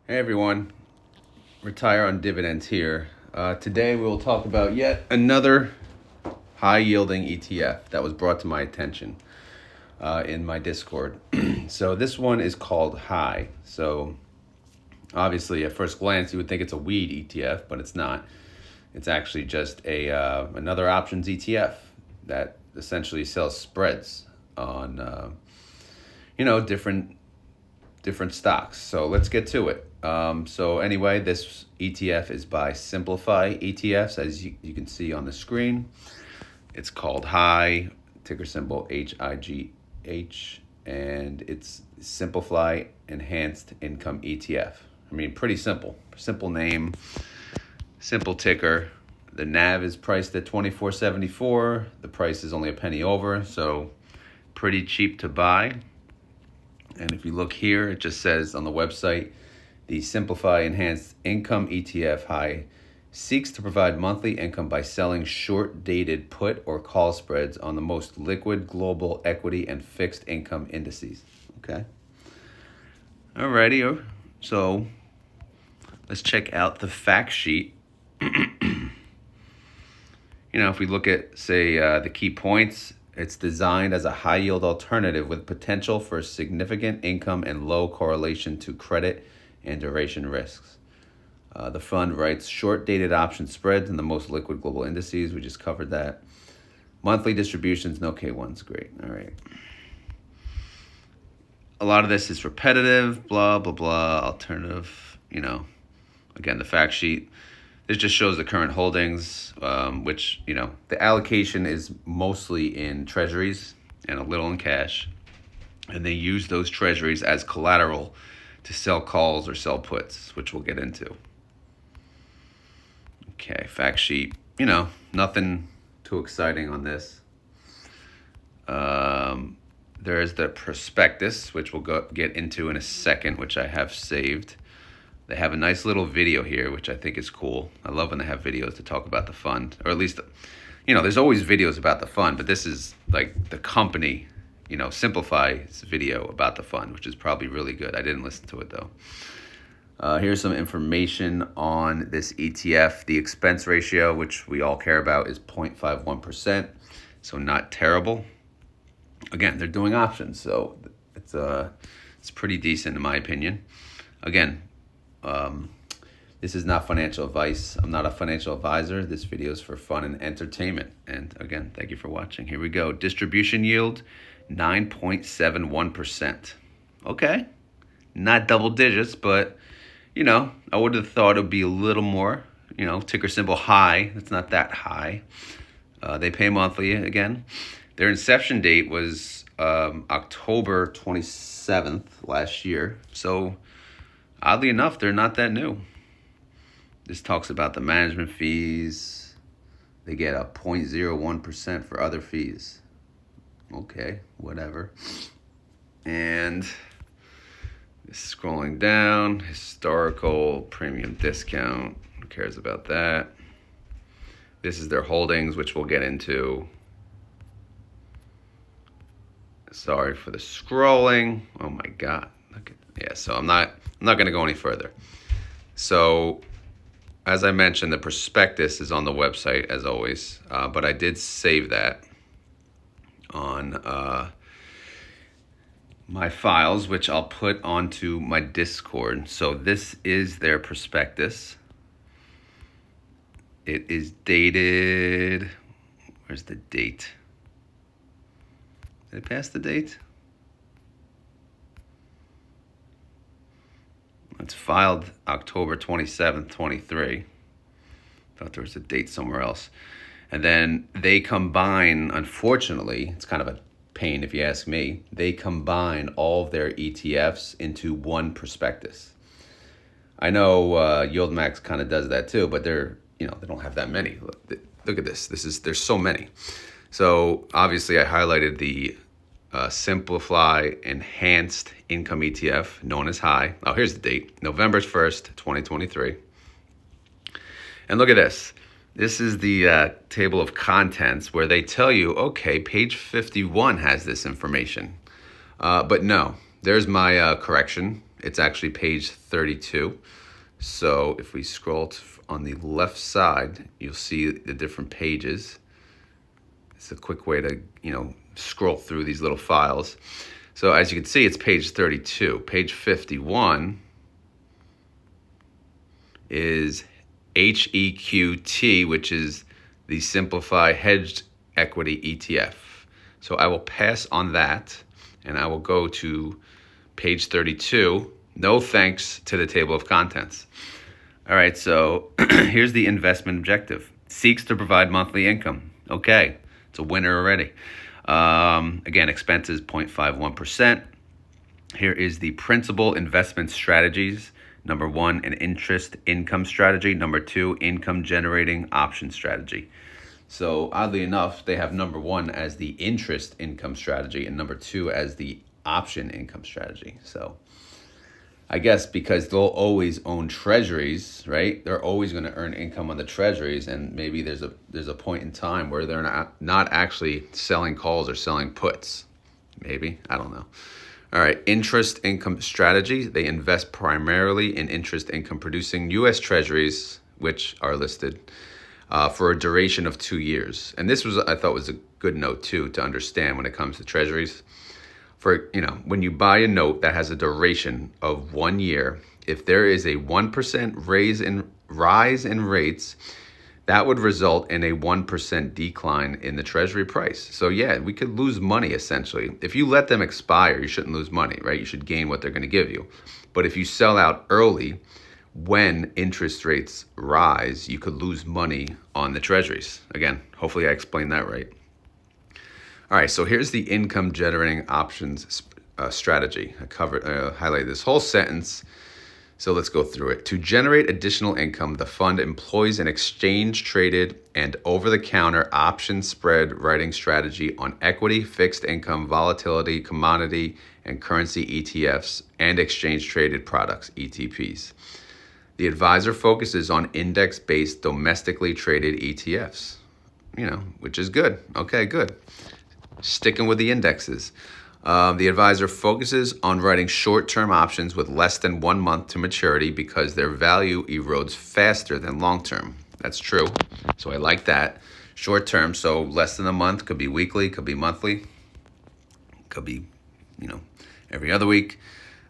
Hey everyone, Retire on Dividends here. Today we will talk about yet another high yielding ETF that was brought to my attention in my Discord. So this one is called High. So obviously at first glance you would think it's a weed ETF, but it's not. It's actually just another options ETF that essentially sells spreads on different stocks. So let's get to it. So anyway, this ETF is by Simplify ETFs, as you can see on the screen. It's called High, ticker symbol HIGH, and it's Simplify Enhanced Income ETF. I mean, pretty simple. Simple name, simple ticker. The NAV is priced at $24.74. The price is only a penny over, so pretty cheap to buy. And if you look here, it just says on the website, the Simplify Enhanced Income ETF High seeks to provide monthly income by selling short-dated put or call spreads on the most liquid global equity and fixed income indices. Okay. Alrighty. So let's check out the fact sheet. If we look at, say, the key points, it's designed as a high-yield alternative with potential for significant income and low correlation to credit and duration risks. The fund writes short-dated option spreads in the most liquid global indices. We just covered that. Monthly distributions, no K1s. Great. All right. A lot of this is repetitive, blah, blah, blah, alternative, Again, the fact sheet. This just shows the current holdings, which, the allocation is mostly in treasuries and a little in cash. And they use those treasuries as collateral to sell calls or sell puts, which we'll get into. Okay, fact sheet. Nothing too exciting on this. There's the prospectus, which we'll get into in a second, which I have saved. They have a nice little video here, which I think is cool. I love when they have videos to talk about the fund, or at least, there's always videos about the fund, but this is like the company, Simplify's video about the fund, which is probably really good. I didn't listen to it though. Here's some information on this ETF. The expense ratio, which we all care about, is 0.51%, so not terrible. Again, they're doing options, so it's pretty decent in my opinion. Again, this is not financial advice. I'm not a financial advisor. This video is for fun and entertainment. And again, thank you for watching. Here we go. Distribution yield, 9.71%. Okay. Not double digits, but, I would have thought it would be a little more. Ticker symbol high. It's not that high. They pay monthly again. Their inception date was October 27th last year. So oddly enough, they're not that new. This talks about the management fees. They get a 0.01% for other fees. Okay, whatever. And scrolling down, historical premium discount. Who cares about that? This is their holdings, which we'll get into. Sorry for the scrolling. Oh my God. So I'm not going to go any further. So, as I mentioned, the prospectus is on the website, as always, but I did save that on my files, which I'll put onto my Discord. So this is their prospectus. It is dated, where's the date? Did I pass the date? It's filed October 27th, 23. Thought there was a date somewhere else. And then they combine, unfortunately, it's kind of a pain if you ask me, they combine all of their ETFs into one prospectus. I know YieldMax kind of does that too, but they don't have that many. Look at this. There's so many. So obviously I highlighted the Simplify Enhanced Income ETF, known as High. Oh, here's the date, November 1st, 2023. And look at this. This is the table of contents where they tell you, okay, page 51 has this information. But no, there's my correction. It's actually page 32. So if we scroll on the left side, you'll see the different pages. It's a quick way to, scroll through these little files. So as you can see, it's page 32. Page 51 is HEQT, which is the Simplify Hedged Equity ETF. So I will pass on that, and I will go to page 32. No thanks to the table of contents. All right, so here's the investment objective. Seeks to provide monthly income. Okay, it's a winner already. Again, expenses 0.51%. Here is the principal investment strategies. Number 1, an interest income strategy. Number 2, income generating option strategy. So oddly enough, they have number 1 as the interest income strategy and number 2 as the option income strategy. So I guess because they'll always own treasuries, right? They're always going to earn income on the treasuries, and maybe there's a point in time where they're not actually selling calls or selling puts. Maybe, I don't know. All right, interest income strategy. They invest primarily in interest income producing U.S. treasuries, which are listed for a duration of 2 years. And this I thought was a good note too to understand when it comes to treasuries. For, when you buy a note that has a duration of 1 year, if there is a 1% rise in rates, that would result in a 1% decline in the treasury price. So yeah, we could lose money essentially. If you let them expire, you shouldn't lose money, right? You should gain what they're going to give you. But if you sell out early, when interest rates rise, you could lose money on the treasuries. Again, hopefully I explained that right. All right, so here's the income generating options strategy. I highlighted this whole sentence. So let's go through it. To generate additional income, the fund employs an exchange-traded and over-the-counter option spread writing strategy on equity, fixed income, volatility, commodity, and currency ETFs, and exchange-traded products, ETPs. The advisor focuses on index-based domestically traded ETFs, which is good. Okay, good. Sticking with the indexes. The advisor focuses on writing short-term options with less than 1 month to maturity because their value erodes faster than long-term. That's true. So I like that. Short-term, so less than a month, could be weekly, could be monthly, could be, every other week.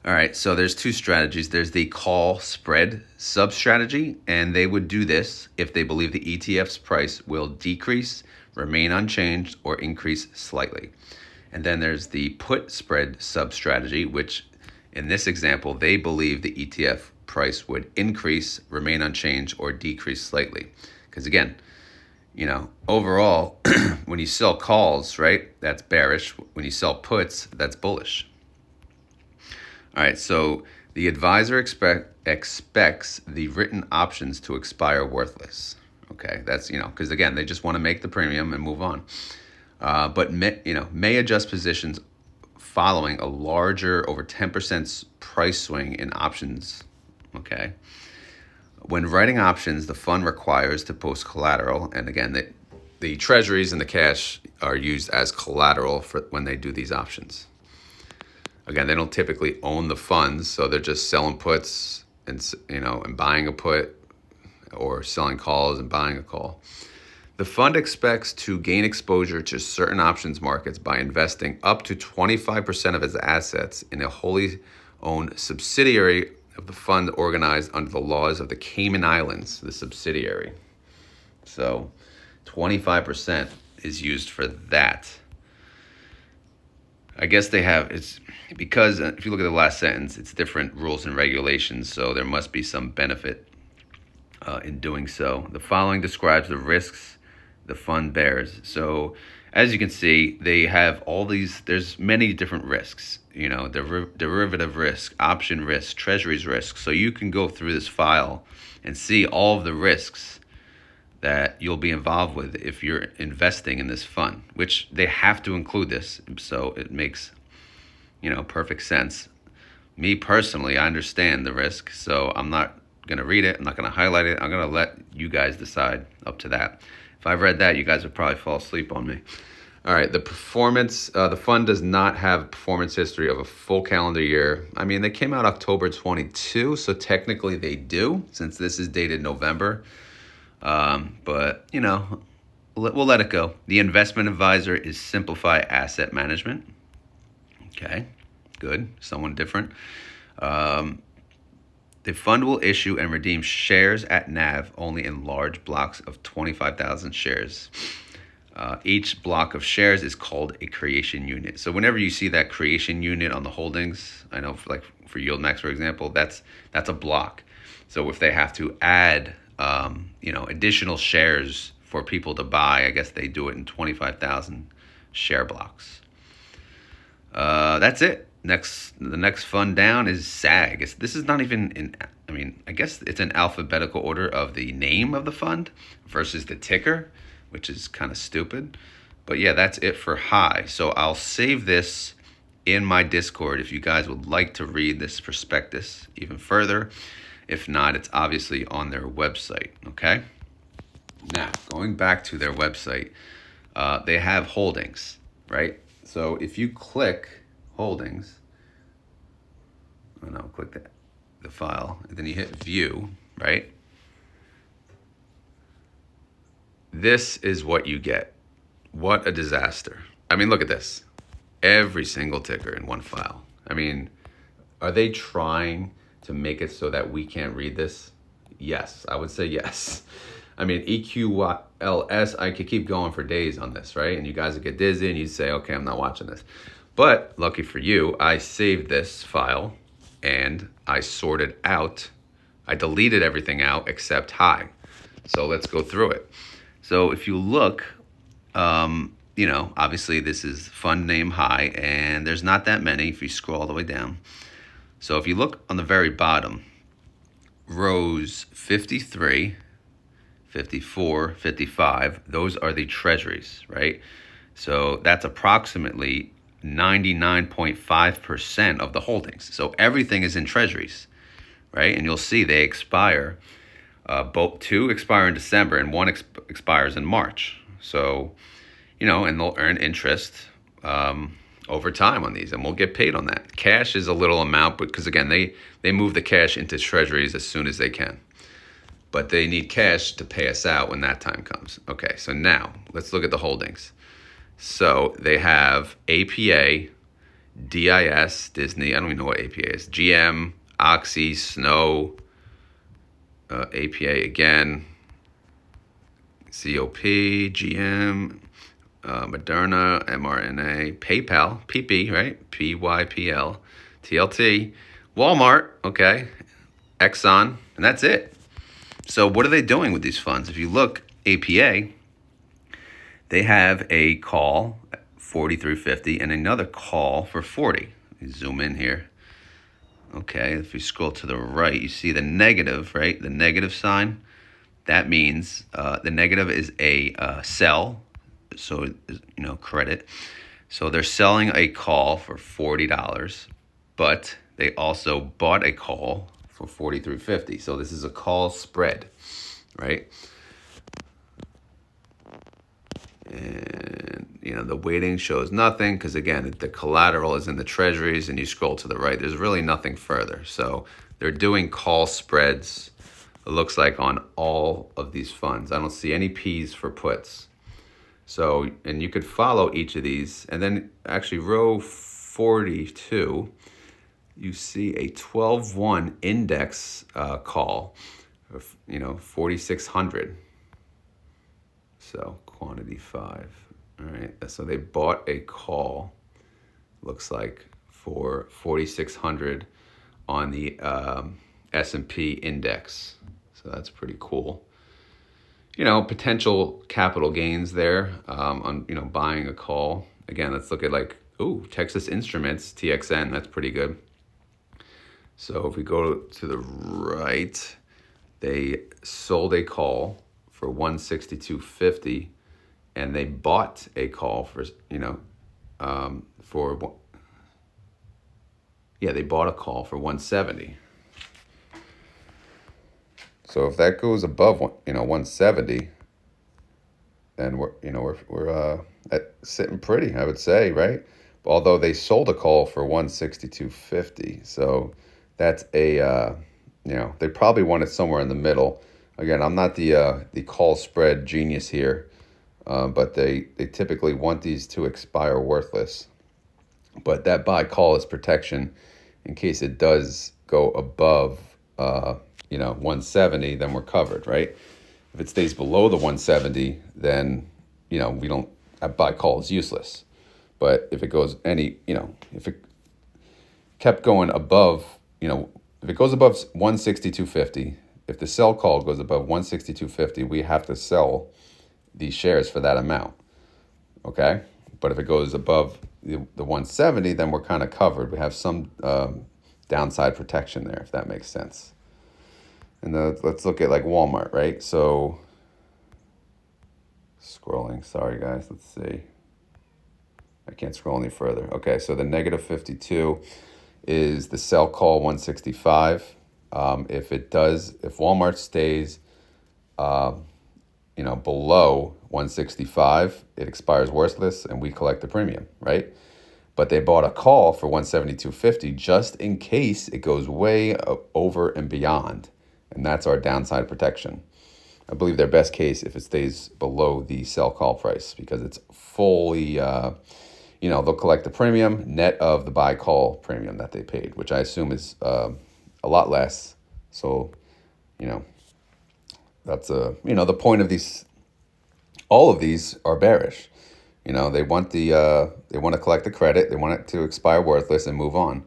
All right, so there's 2 strategies. There's the call spread sub-strategy, and they would do this if they believe the ETF's price will decrease, remain unchanged, or increase slightly. And then there's the put spread sub-strategy, which in this example, they believe the ETF price would increase, remain unchanged, or decrease slightly. Because again, overall, when you sell calls, right, that's bearish. When you sell puts, that's bullish. All right, so the advisor expects the written options to expire worthless. Okay, that's, because again, they just want to make the premium and move on. But may adjust positions following a larger, over 10% price swing in options. Okay. When writing options, the fund requires to post collateral, and again, the treasuries and the cash are used as collateral for when they do these options. Again, they don't typically own the funds, so they're just selling puts and buying a put, or selling calls and buying a call. The fund expects to gain exposure to certain options markets by investing up to 25% of its assets in a wholly owned subsidiary of the fund organized under the laws of the Cayman Islands, the subsidiary. So 25% is used for that. I guess it's because if you look at the last sentence, it's different rules and regulations, so there must be some benefit in doing so. The following describes the risks the fund bears. So as you can see, they have all these, there's many different risks, derivative risk, option risk, treasuries risk. So you can go through this file and see all of the risks that you'll be involved with if you're investing in this fund, which they have to include this. So it makes, perfect sense. Me personally, I understand the risk, so I'm not going to read it. I'm not going to highlight it. I'm going to let you guys decide up to that. If I've read that, you guys would probably fall asleep on me. All right, the performance, the fund does not have performance history of a full calendar year. I mean, they came out October 22, so technically they do, since this is dated November. But, we'll let it go. The investment advisor is Simplify Asset Management. Okay, good. Someone different. The fund will issue and redeem shares at NAV only in large blocks of 25,000 shares. Each block of shares is called a creation unit. So whenever you see that creation unit on the holdings, I know for YieldMax, for example, that's a block. So if they have to add, additional shares for people to buy, I guess they do it in 25,000 share blocks. That's it. The next fund down is SAG. This is not even I guess it's in alphabetical order of the name of the fund versus the ticker, which is kind of stupid. But yeah, that's it for high. So I'll save this in my Discord if you guys would like to read this prospectus even further. If not, it's obviously on their website, okay? Now, going back to their website, they have holdings, right? So if you click holdings, click the file, and then you hit view, right? This is what you get. What a disaster. I mean, look at this. Every single ticker in one file. I mean, are they trying to make it so that we can't read this? Yes, I would say yes. I mean, EQLS, I could keep going for days on this, right? And you guys would get dizzy and you'd say, okay, I'm not watching this. But lucky for you, I saved this file and I sorted out, I deleted everything out except high. So let's go through it. So if you look, obviously this is fund name high, and there's not that many if you scroll all the way down. So if you look on the very bottom, rows 53, 54, 55, those are the treasuries, right? So that's approximately 99.5% of the holdings. So everything is in treasuries, right? And you'll see they expire. Both two expire in December and one expires in March. So, and they'll earn interest over time on these, and we'll get paid on that. Cash is a little amount, because again, they move the cash into treasuries as soon as they can. But they need cash to pay us out when that time comes. Okay, so now let's look at the holdings. So they have APA, DIS, Disney, I don't even know what APA is, GM, Oxy, Snow, APA again, COP, GM, Moderna, mRNA, PayPal, PP, right? PYPL, TLT, Walmart, okay, Exxon, and that's it. So what are they doing with these funds? If you look, APA, they have a call at 43.50 and another call for 40. Let me zoom in here. Okay, if you scroll to the right, you see the negative, right? The negative sign. That means the negative is a sell, so credit. So they're selling a call for $40, but they also bought a call for $43.50. So this is a call spread, right? And the weighting shows nothing, because again, the collateral is in the treasuries, and you scroll to the right, there's really nothing further. So they're doing call spreads, it looks like, on all of these funds. I don't see any P's for puts. So, and you could follow each of these, and then actually row 42, you see a 12-1 index call of 4,600. So quantity 5. All right. So they bought a call, looks like, for 4,600 on the S&P index. So that's pretty cool. Potential capital gains there on buying a call. Again, let's look at Texas Instruments, TXN. That's pretty good. So if we go to the right, they sold a call for 162.50, and they bought a call for they bought a call for 170. So if that goes above 170, and we're sitting pretty, I would say, right? Although they sold a call for 162.50, so that's they probably want it somewhere in the middle. Again, I'm not the call spread genius here, but they typically want these to expire worthless. But that buy call is protection in case it does go above 170, then we're covered, right? If it stays below the 170, then we don't, that buy call is useless. But if it goes if it kept going above, if it goes above 162.50, if the sell call goes above 162.50, we have to sell these shares for that amount. Okay? But if it goes above the 170, then we're kind of covered. We have some downside protection there, if that makes sense. And let's look at like Walmart, right? So scrolling, sorry guys, let's see. I can't scroll any further. Okay, so the negative 52 is the sell call 165. If Walmart stays, below 165, it expires worthless and we collect the premium, right? But they bought a call for 172.50 just in case it goes way over and beyond. And that's our downside protection. I believe their best case if it stays below the sell call price because it's fully, they'll collect the premium net of the buy call premium that they paid, which I assume is a lot less. So, that's the point of these. All of these are bearish. They want to collect the credit. They want it to expire worthless and move on.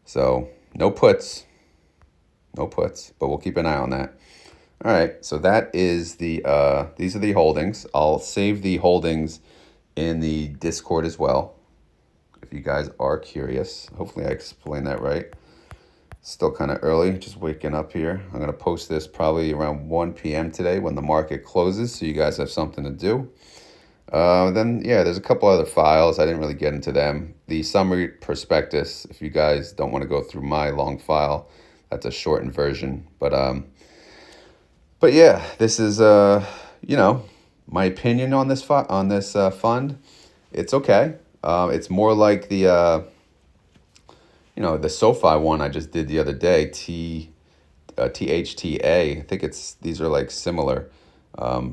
So no puts, but we'll keep an eye on that. All right. So that is these are the holdings. I'll save the holdings in the Discord as well, if you guys are curious. Hopefully I explained that right. Still kind of early, just waking up here. I'm going to post this probably around 1 p.m. today when the market closes, so you guys have something to do. There's a couple other files. I didn't really get into them. The summary prospectus, if you guys don't want to go through my long file, that's a shortened version. But yeah, this is my opinion on this fund. It's okay. It's more like the SoFi one I just did the other day, THTA. I think these are like similar.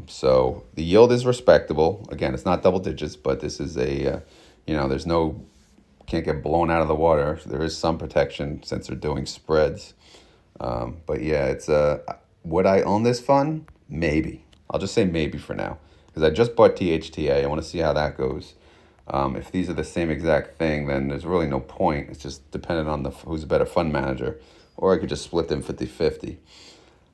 So the yield is respectable. Again, it's not double digits, but this is can't get blown out of the water. There is some protection since they're doing spreads. But yeah, it's would I own this fund? Maybe. I'll just say maybe for now because I just bought THTA. I want to see how that goes. If these are the same exact thing, then there's really no point. It's just dependent on who's a better fund manager. Or I could just split them 50-50.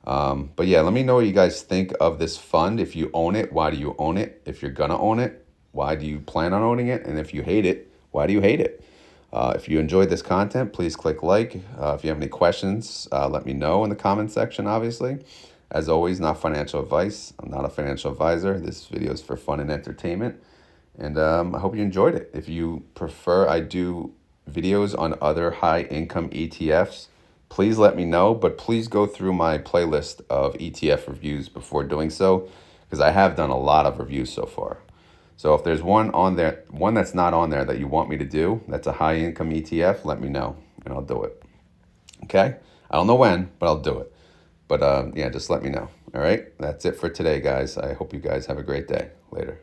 But yeah, let me know what you guys think of this fund. If you own it, why do you own it? If you're going to own it, why do you plan on owning it? And if you hate it, why do you hate it? If you enjoyed this content, please click like. If you have any questions, let me know in the comment section, obviously. As always, not financial advice. I'm not a financial advisor. This video is for fun and entertainment. And I hope you enjoyed it. If you prefer, I do videos on other high-income ETFs. Please let me know, but please go through my playlist of ETF reviews before doing so, because I have done a lot of reviews so far. So if there's one on there, one that's not on there that you want me to do, that's a high-income ETF, let me know, and I'll do it. Okay? I don't know when, but I'll do it. But just let me know. All right? That's it for today, guys. I hope you guys have a great day. Later.